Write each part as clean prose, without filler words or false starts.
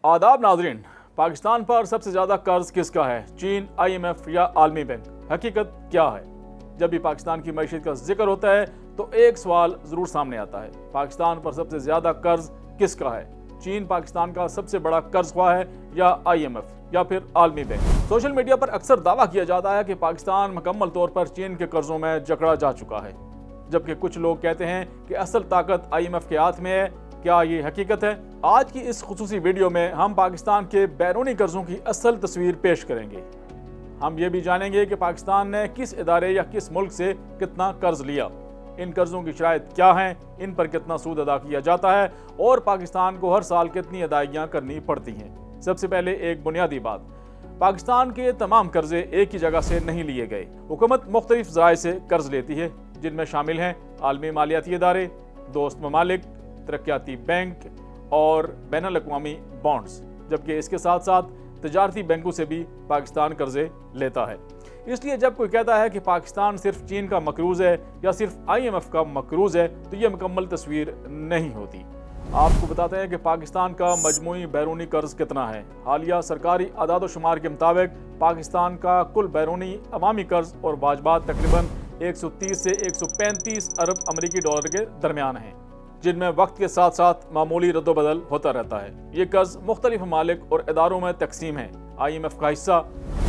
आदाब नाजरीन, पाकिस्तान पर सबसे ज़्यादा कर्ज किसका है? चीन, IMF या आलमी बैंक? हकीकत क्या है? जब भी पाकिस्तान की मईशत का जिक्र होता है तो एक सवाल ज़रूर सामने आता है, पाकिस्तान पर सबसे ज़्यादा कर्ज किसका है? चीन पाकिस्तान का सबसे बड़ा कर्ज ख्वाह है या IMF या फिर आलमी बैंक? सोशल मीडिया पर अक्सर दावा किया जाता है कि पाकिस्तान मुकम्मल तौर पर चीन के कर्जों में जकड़ा जा चुका है, जबकि कुछ लोग कहते हैं कि असल ताकत IMF के हाथ में है। क्या ये हकीकत है? आज की इस खुसूसी वीडियो में हम पाकिस्तान के बैरूनी कर्जों की असल तस्वीर पेश करेंगे। हम ये भी जानेंगे कि पाकिस्तान ने किस इदारे या किस मुल्क से कितना कर्ज लिया, इन कर्जों की शराइत क्या हैं, इन पर कितना सूद अदा किया जाता है और पाकिस्तान को हर साल कितनी अदायगियाँ करनी पड़ती हैं। सबसे पहले एक बुनियादी बात, पाकिस्तान के तमाम कर्जे एक ही जगह से नहीं लिए गए। हुकूमत मुख्तलिफ ज़राए से कर्ज लेती है, जिनमें शामिल हैं आलमी मालियाती इदारे, दोस्त ममालिक, तरक्याती बैंक और बैनुल अक़वामी बॉन्ड्स, जबकि इसके साथ साथ तजारती बैंकों से भी पाकिस्तान कर्जे लेता है। इसलिए जब कोई कहता है कि पाकिस्तान सिर्फ चीन का मकरूज़ है या सिर्फ IMF का मकरूज़ है तो ये मुकम्मल तस्वीर नहीं होती। आपको बताते हैं कि पाकिस्तान का मजमूई बैरूनी कर्ज कितना है। हालिया सरकारी आदाद व शुमार के मुताबिक पाकिस्तान का कुल बैरूनी अवामी कर्ज और वाजबात तकरीबन 130 से 135 अरब अमरीकी डॉलर के दरमियान हैं, जिनमें वक्त के साथ साथ मामूली रद्दोबदल होता रहता है। ये कर्ज मुख्तलिफ ममालिक और इदारों में तकसीम है। IMF का हिस्सा,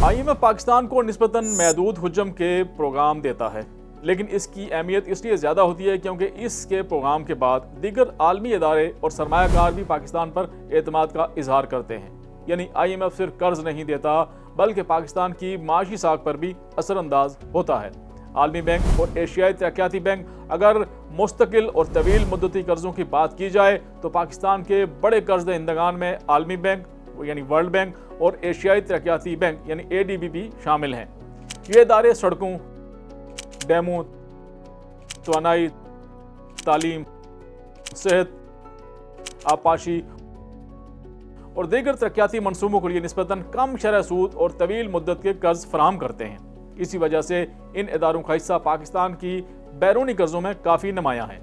IMF पाकिस्तान को निस्बतन महदूद हुज्म के प्रोग्राम देता है, लेकिन इसकी अहमियत इसलिए ज़्यादा होती है क्योंकि इसके प्रोग्राम के बाद दीगर आलमी इदारे और सरमायाकार भी पाकिस्तान पर एतमाद का इजहार करते हैं। यानी IMF सिर्फ कर्ज नहीं देता बल्कि पाकिस्तान की माशी साख पर भी असरअंदाज होता है। आलमी बैंक और एशियाई तरक्याती बैंक, अगर मुस्तकिल और तवील मुद्दती कर्जों की बात की जाए तो पाकिस्तान के बड़े कर्ज दहिंदगान में आलमी बैंक यानी वर्ल्ड बैंक और एशियाई तरक्याती बैंक यानी ADB भी शामिल हैं। ये इदारे सड़कों, डैमों, तवानाई, तालीम, सेहत, आपाशी और दीगर तरक्याती मनसूबों के लिए निस्बतन कम शरह सूद और तवील मुद्दत के कर्ज फराहम करते हैं। इसी वजह से इन इदारों का हिस्सा पाकिस्तान की बैरूनी कर्जों में काफ़ी नुमायां है।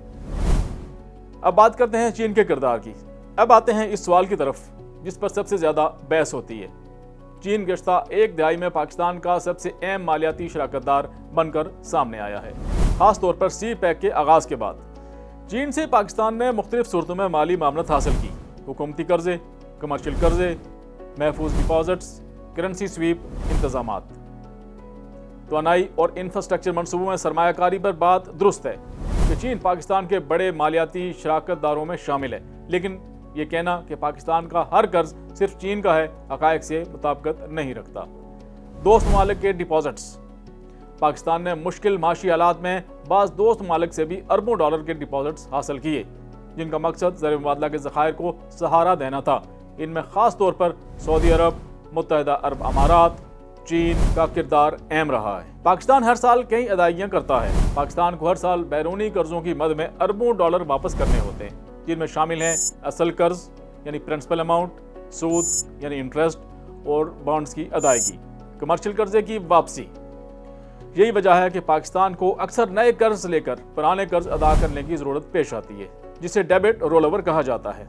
अब बात करते हैं चीन के किरदार की। अब आते हैं इस सवाल की तरफ जिस पर सबसे ज़्यादा बहस होती है। चीन गुज़श्ता एक दहाई में पाकिस्तान का सबसे अहम मालियाती शराकतदार बनकर सामने आया है, ख़ास तौर पर CPEC के आगाज़ के बाद। चीन से पाकिस्तान ने मुख्तलिफ सूरतों में माली मामलत हासिल की, हुकूमती कर्जे, कमर्शियल कर्जे, महफूज डिपॉजिट्स, करेंसी स्वीप इंतजामात। तवानाई और इंफ्रास्ट्रक्चर मनसूबों में सरमायाकारी पर बात दुरुस्त है कि चीन पाकिस्तान के बड़े मालियाती शराकतदारों में शामिल है, लेकिन ये कहना कि पाकिस्तान का हर कर्ज सिर्फ चीन का है हक़ाइक़ से मुताबिकत नहीं रखता। दोस्त ममालिक के डिपॉजिट्स, पाकिस्तान ने मुश्किल माशी हालात में बाज़ दोस्त ममालिक से भी अरबों डॉलर के डिपॉजिट्स हासिल किए, जिनका मकसद ज़र मुबादला के ज़खायर को सहारा देना था। इनमें ख़ास तौर पर सऊदी अरब, मुत्तहिदा अरब अमारात, चीन का किरदार अहम रहा है। पाकिस्तान हर साल कई अदायगियाँ करता है। पाकिस्तान को हर साल बैरूनी कर्जों की मद में अरबों डॉलर वापस करने होते हैं, जिनमें शामिल हैं असल कर्ज यानी प्रिंसिपल अमाउंट, सूद यानी इंटरेस्ट और बॉन्ड्स की अदायगी, कमर्शियल कर्जे की वापसी। यही वजह है कि पाकिस्तान को अक्सर नए कर्ज लेकर पुराने कर्ज अदा करने की ज़रूरत पेश आती है, जिसे डेबिट रोल ओवर कहा जाता है।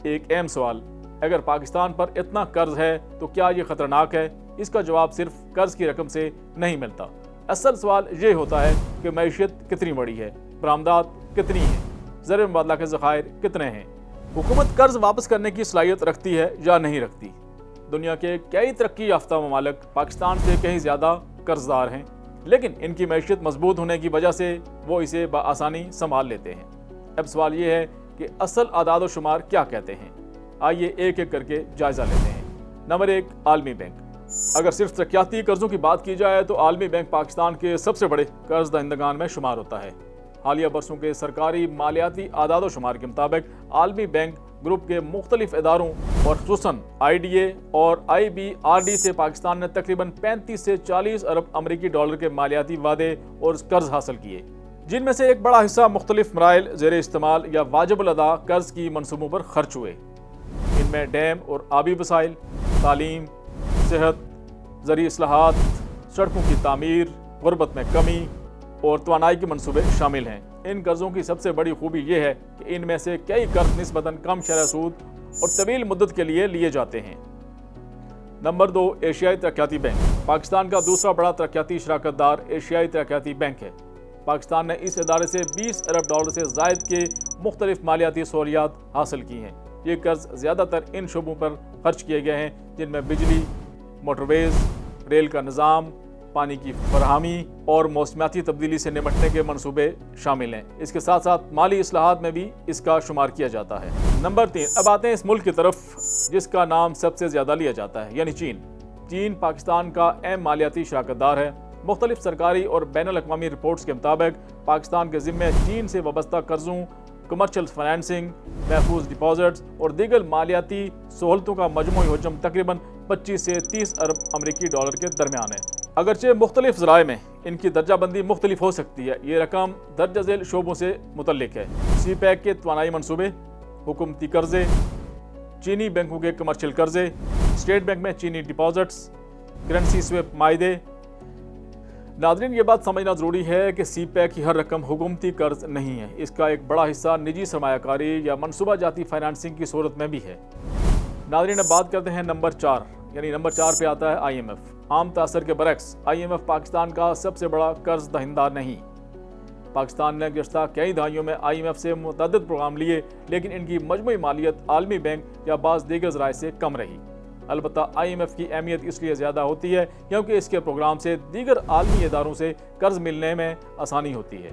एक अहम सवाल, अगर पाकिस्तान पर इतना कर्ज है तो क्या ये खतरनाक है? इसका जवाब सिर्फ कर्ज की रकम से नहीं मिलता। असल सवाल ये होता है कि मईशत कितनी बड़ी है, बरामदात कितनी है, ज़र मुबादला के ज़खायर कितने हैं, हुकूमत कर्ज वापस करने की सलाहियत रखती है या नहीं रखती। दुनिया के कई तरक्की याफ्ता ममालिक पाकिस्तान से कहीं ज़्यादा कर्जदार हैं, लेकिन इनकी मईशत मजबूत होने की वजह से वो इसे बआसानी संभाल लेते हैं। अब सवाल ये है कि असल आदाद व शुमार क्या कहते हैं। आइए एक एक करके जायज़ा लेते हैं। नंबर 1, आलमी बैंक। अगर सिर्फ तरक्याती कर्जों की बात की जाए तो आलमी बैंक पाकिस्तान के सबसे बड़े कर्ज दहिंदगान में शुमार होता है। हालिया बरसों के सरकारी मालियाती आदाद व शुमार के मुताबिक आलमी बैंक ग्रुप के मुख्तलिफ इदारों और खुसूसन IDA और IBRD से पाकिस्तान ने तकरीबन 35 से 40 अरब अमरीकी डॉलर के मालियाती वादे और कर्ज हासिल किए, जिनमें से एक बड़ा हिस्सा मुख्तलिफ मराइल, ज़ेर इस्तेमाल या वाजिबुल अदा कर्ज की मनसूबों पर खर्च हुए। इनमें डैम और आबी वसाइल, तालीम, सेहत, ज़री इस्लाहात, सड़कों की तामीर, गुर्बत में कमी और तवानाई के मनसूबे शामिल हैं। इन कर्ज़ों की सबसे बड़ी खूबी यह है कि इनमें से कई कर्ज निस्बतन कम शरह सूद और तवील मुद्दत के लिए लिए जाते हैं। नंबर 2, एशियाई तरक्याती बैंक। पाकिस्तान का दूसरा बड़ा तरक्याती शराकतदार एशियाई तरक्याती बैंक है। पाकिस्तान ने इस इदारे से $20 अरब से ज़ायद के मुख्तलिफ मालियाती सहूलियात हासिल की हैं। ये कर्ज ज़्यादातर इन शोबों पर खर्च किए गए हैं जिनमें बिजली, मोटरवेज, रेल का निज़ाम, पानी की फरहमी और मौसमियाती तब्दीली से निपटने के मंसूबे शामिल हैं। इसके साथ साथ माली इस्लाहात में भी इसका शुमार किया जाता है। नंबर 3, अब आते हैं इस मुल्क की तरफ जिसका नाम सबसे ज़्यादा लिया जाता है, यानी चीन। चीन पाकिस्तान का अहम मालियाती शराकतदार है। मुख्तलिफ सरकारी और बैनुल अक़वामी रिपोर्ट्स के मुताबिक पाकिस्तान के ज़िम्मे चीन से वाबस्ता कर्ज़ों, कमर्शियल फाइनेंसिंग, महफूज डिपॉजिट्स और दीगर मालियाती सहूलतों का मजमूई हजम तकरीबन 25 से 30 अरब अमरीकी डॉलर के दरमियान है। अगरचे मुख्तलिफ ज़राए में इनकी दर्जाबंदी मुख्तलिफ हो सकती है। ये रकम दर्ज झेल शोबों से मुतल्लिक है। CPEC के तवानाई मनसूबे, हुकूमती कर्जे, चीनी बैंकों के कमर्शियल कर्जे, स्टेट बैंक में चीनी डिपॉजिट्स, करेंसी स्वेप मायदे। नाज़रीन, ये बात समझना ज़रूरी है कि CPEC की हर रकम हुकूमती कर्ज नहीं है। इसका एक बड़ा हिस्सा निजी सरमायाकारी या मनसूबा जाती फाइनेंसिंग की सूरत में भी है। नाज़रीन, अब बात करते हैं नंबर 4, यानी नंबर 4 पे आता है IMF। आम तासर के बरक्स IMF पाकिस्तान का सबसे बड़ा कर्ज दहिंदा नहीं। पाकिस्तान ने गुज़श्ता कई दहाइयों में IMF से मुतअद्दिद प्रोग्राम लिए, लेकिन इनकी मजमूई मालियत आलमी बैंक या बाज़ दीगर ज़राए से कम रही। अलबत्ता IMF की अहमियत इसलिए ज़्यादा होती है क्योंकि इसके प्रोग्राम से दीगर आलमी इदारों से कर्ज मिलने में आसानी होती है।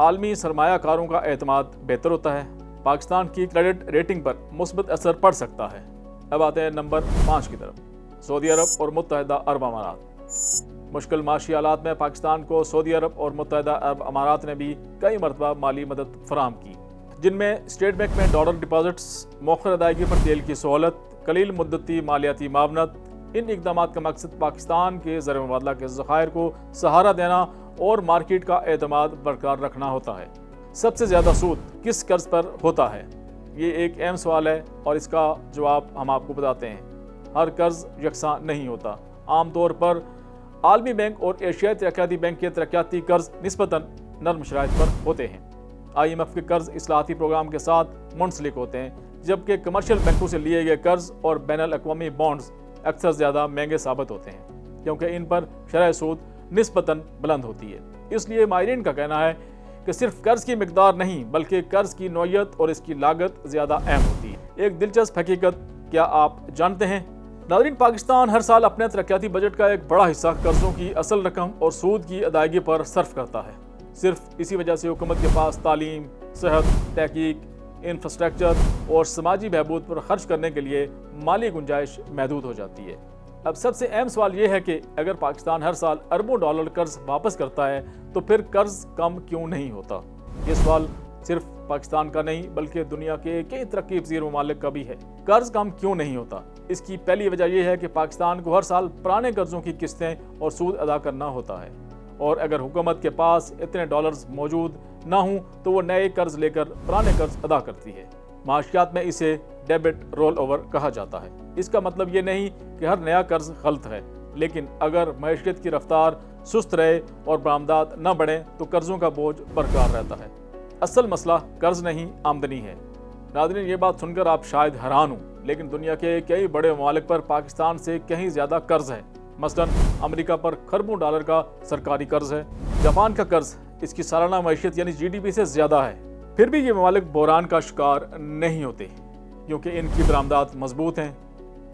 आलमी सरमायाकारों का एतमाद बेहतर होता है। पाकिस्तान की क्रेडिट रेटिंग पर मुस्बत असर पड़ सकता है। अब आते हैं नंबर 5 की तरफ, सऊदी अरब और मुत्तहिदा अरब अमारात। मुश्किल माशी हालात में पाकिस्तान को सऊदी अरब और मुत्तहिदा अरब अमारात ने भी कई मरतबा माली मदद फराहम की, जिनमें स्टेट बैंक में डॉलर डिपॉजिट्स, मौखर अदायगी पर तेल की सहूलत, कलील मुद्दती मालियाती मावनत। इन इक़दाम का मकसद पाकिस्तान के ज़र मुबादला के ज़खायर को सहारा देना और मार्केट का एतमाद बरकरार रखना होता है। सबसे ज़्यादा सूद किस कर्ज पर होता है? ये एक अहम सवाल है और इसका जवाब हम आपको बताते हैं। हर कर्ज यकसा नहीं होता। आम तौर पर आलमी बैंक और एशियाई तरक्याती बैंक के तरक्याती कर्ज निस्बतन नरम शराइत पर होते हैं। IMF के कर्ज इस्लाहाती प्रोग्राम के साथ मुंसलिक होते हैं, जबकि कमर्शियल बैंकों से लिए गए कर्ज और बैनुल अक़वामी बॉन्ड्स अक्सर ज़्यादा महंगे साबित होते हैं क्योंकि इन पर शरह सूद निस्बतन बुलंद होती है। इसलिए माहिरीन का कहना है कि सिर्फ कर्ज की मिकदार नहीं बल्कि कर्ज की नौइयत और इसकी लागत ज़्यादा अहम होती है। एक दिलचस्प हकीकत क्या आप जानते हैं? नाज़रीन, पाकिस्तान हर साल अपने तरक्याती बजट का एक बड़ा हिस्सा कर्जों की असल रकम और सूद की अदायगी पर सर्फ करता है। सिर्फ इसी वजह से हुकूमत के पास तालीम, सेहत, तहकीक, इंफ्रास्ट्रक्चर और समाजी बहबूद पर खर्च करने के लिए माली गुंजाइश महदूद हो जाती है। अब सबसे अहम सवाल यह है कि अगर पाकिस्तान हर साल अरबों डॉलर कर्ज वापस करता है तो फिर कर्ज कम क्यों नहीं होता? ये सवाल सिर्फ पाकिस्तान का नहीं बल्कि दुनिया के कई तरक्की पज़ीर ममालिक का भी है। कर्ज कम क्यों नहीं होता? इसकी पहली वजह यह है कि पाकिस्तान को हर साल पुराने कर्जों की किस्तें और सूद अदा करना होता है, और अगर हुकूमत के पास इतने डॉलर्स मौजूद ना हों तो वो नए कर्ज लेकर पुराने कर्ज अदा करती है। माशियात में इसे डेबिट रोल ओवर कहा जाता है। इसका मतलब ये नहीं कि हर नया कर्ज गलत है, लेकिन अगर मईशत की रफ्तार सुस्त रहे और बरामदात न बढ़े तो कर्जों का बोझ बरकरार रहता है। असल मसला कर्ज नहीं, आमदनी है। नाज़रीन, ये बात सुनकर आप शायद हैरान हों, लेकिन दुनिया के कई बड़े ममालिक पर पाकिस्तान से कहीं ज़्यादा कर्ज है। मसलन अमेरिका पर खरबों डॉलर का सरकारी कर्ज है। जापान का कर्ज इसकी सालाना मईशत यानी GDP से ज़्यादा है। फिर भी ये ममालिक बहरान का शिकार नहीं होते क्योंकि इनकी बरामदात मजबूत हैं,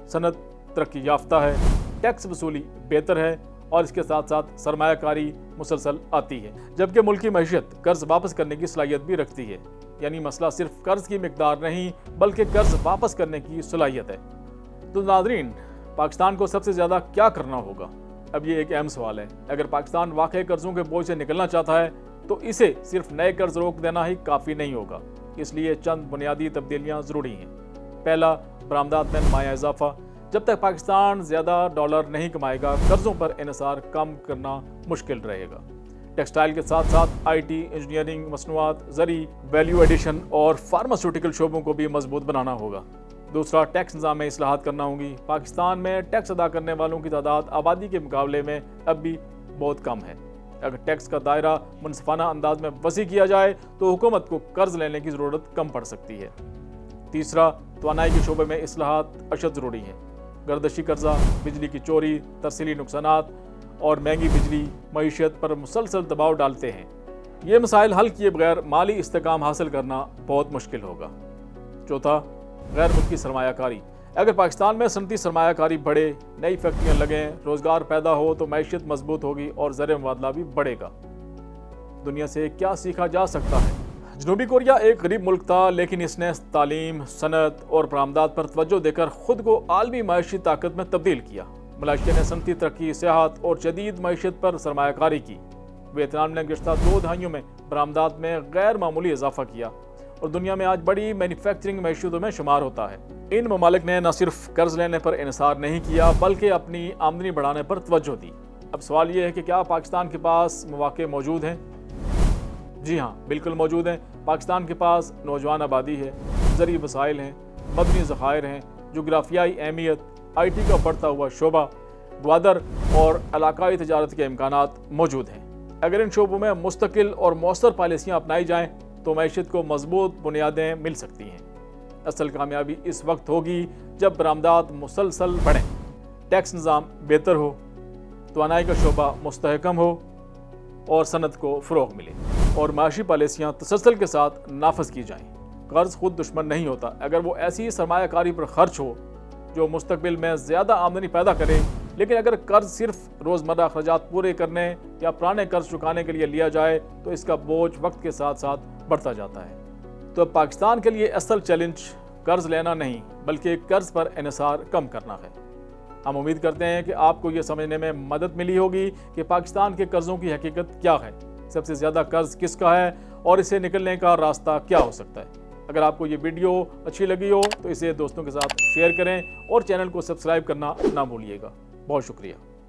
सनत तरक्की याफ्ता है, टैक्स वसूली बेहतर है और इसके साथ साथ सरमायाकारी मुसलसल आती है, जबकि मुल्की मईशत कर्ज वापस करने की सलाहियत भी रखती है। यानी मसला सिर्फ कर्ज की मिकदार नहीं बल्कि कर्ज वापस करने की सलाहियत है। तो नाज़रीन, पाकिस्तान को सबसे ज़्यादा क्या करना होगा? अब ये एक अहम सवाल है। अगर पाकिस्तान वाकई कर्जों के बोझ से निकलना चाहता है तो इसे सिर्फ नए कर्ज रोक देना ही काफ़ी नहीं होगा। इसलिए चंद बुनियादी तब्दीलियाँ ज़रूरी हैं। पहला, बरामदात में नुमाया इजाफा। जब तक पाकिस्तान ज़्यादा डॉलर नहीं कमाएगा, कर्जों पर इन्हिसार कम करना मुश्किल रहेगा। टेक्सटाइल के साथ साथ IT, engineering, मसनूआत, zari, value addition और फार्मास्यूटिकल शोबों को भी मजबूत बनाना होगा। दूसरा, टैक्स निज़ाम में इस्लाहात करना होगी। पाकिस्तान में टैक्स अदा करने वालों की तादाद आबादी के मुकाबले में अब भी बहुत कम है। अगर टैक्स का दायरा मुनसिफाना अंदाज में वसी किया जाए तो हुकूमत को कर्ज लेने की ज़रूरत कम पड़ सकती है। तीसरा, توانائی کے شعبے میں اصلاحات اشد ضروری ہیں۔ گردشی قرضہ، بجلی کی چوری، ترسیلی نقصانات اور مہنگی بجلی معیشت پر مسلسل دباؤ ڈالتے ہیں۔ یہ مسائل حل کیے بغیر مالی استحکام حاصل کرنا بہت مشکل ہوگا۔ چوتھا، غیر ملکی سرمایہ کاری۔ اگر پاکستان میں صنعتی سرمایہ کاری بڑھے، نئی فیکٹریاں لگیں، روزگار پیدا ہو تو معیشت مضبوط ہوگی اور زر مبادلہ بھی بڑھے گا۔ دنیا سے کیا سیکھا جا سکتا ہے؟ جنوبی کوریا ایک غریب ملک تھا، لیکن اس نے تعلیم، صنعت اور برآمدات پر توجہ دے کر خود کو عالمی معاشی طاقت میں تبدیل کیا۔ ملائیشیا نے صنعتی ترقی، سیاحت اور جدید معیشت پر سرمایہ کاری کی۔ ویتنام نے گزشتہ 2 دہائیوں میں برآمدات میں غیر معمولی اضافہ کیا اور دنیا میں آج بڑی مینوفیکچرنگ معیشتوں میں شمار ہوتا ہے۔ ان ممالک نے نہ صرف قرض لینے پر انحصار نہیں کیا بلکہ اپنی آمدنی بڑھانے پر توجہ دی۔ اب سوال یہ ہے کہ کیا پاکستان کے پاس مواقع موجود ہیں؟ جی ہاں، بالکل موجود ہیں۔ پاکستان کے پاس نوجوان آبادی ہے، زرعی وسائل ہیں، مدنی ذخائر ہیں، جغرافیائی اہمیت، آئی ٹی کا بڑھتا ہوا شعبہ، گوادر اور علاقائی تجارت کے امکانات موجود ہیں۔ اگر ان شعبوں میں مستقل اور مؤثر پالیسیاں اپنائی جائیں تو معیشت کو مضبوط بنیادیں مل سکتی ہیں۔ اصل کامیابی اس وقت ہوگی جب برآمدات مسلسل بڑھیں، ٹیکس نظام بہتر ہو، توانائی کا شعبہ مستحکم ہو اور صنعت کو فروغ ملے اور معاشی پالیسیاں تسلسل کے ساتھ نافذ کی جائیں۔ قرض خود دشمن نہیں ہوتا، اگر وہ ایسی سرمایہ کاری پر خرچ ہو جو مستقبل میں زیادہ آمدنی پیدا کرے، لیکن اگر قرض صرف روزمرہ اخراجات پورے کرنے یا پرانے قرض چکانے کے لیے لیا جائے تو اس کا بوجھ وقت کے ساتھ ساتھ بڑھتا جاتا ہے۔ تو پاکستان کے لیے اصل چیلنج قرض لینا نہیں بلکہ قرض پر انحصار کم کرنا ہے۔ ہم امید کرتے ہیں کہ آپ کو یہ سمجھنے میں مدد ملی ہوگی کہ پاکستان کے قرضوں کی حقیقت کیا ہے، سب سے زیادہ قرض کس کا ہے اور اسے نکلنے کا راستہ کیا ہو سکتا ہے۔ اگر آپ کو یہ ویڈیو اچھی لگی ہو تو اسے دوستوں کے ساتھ شیئر کریں اور چینل کو سبسکرائب کرنا نہ بھولیے گا۔ بہت شکریہ۔